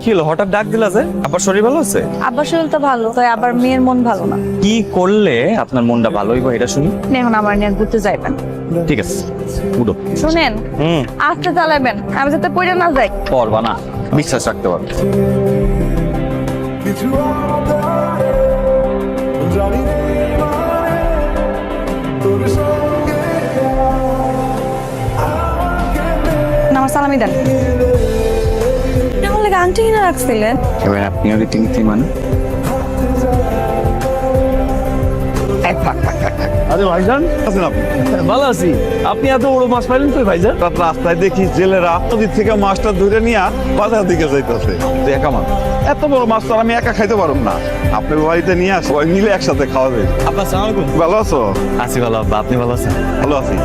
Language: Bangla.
কি হলো, হঠাৎ ডাক দিলা যে? আবার শরীর ভালো আছে? আব্বার শরীর তো ভালো, তাই আবার মেয়ের মন ভালো না। কি করলে আপনার মনটা ভালো হইব এটা শুনি। এখন আমার নিয়ে ঘুরতে যাইবেন। ঠিক আছে, উঠো। শুনেন, আস্তে চালাবেন, আমি যাতে পড়ে না যাই। পড়বা না, বিশ্বাস রাখতে পারো। আমার সালামি দেন। তাহলে আংটি কিনে রাখছিলেন? এবার আপনিও রীতিনীতি মানে। আরে ভাইজান আছেন আপনি? ভালো আছি। আপনি এত বড় মাছ পাইলেন তো ভাইজান? রাস্তায় দেখি জেলেরা নদীর থেকে মাছটা ধরে নিয়ে বাজার দিকে যাইতেছে। একা মাছ, এত বড় মাছ তো আর আমি একা খাইতে পারব না। আপনার বাড়িতে নিয়ে সবাই মিলে একসাথে খাওয়া যায়। আপনার সালাম আলাইকুম। ভালো আছো? আছি ভালো আব্বা, আপনি ভালো আছেন? ভালো আছি।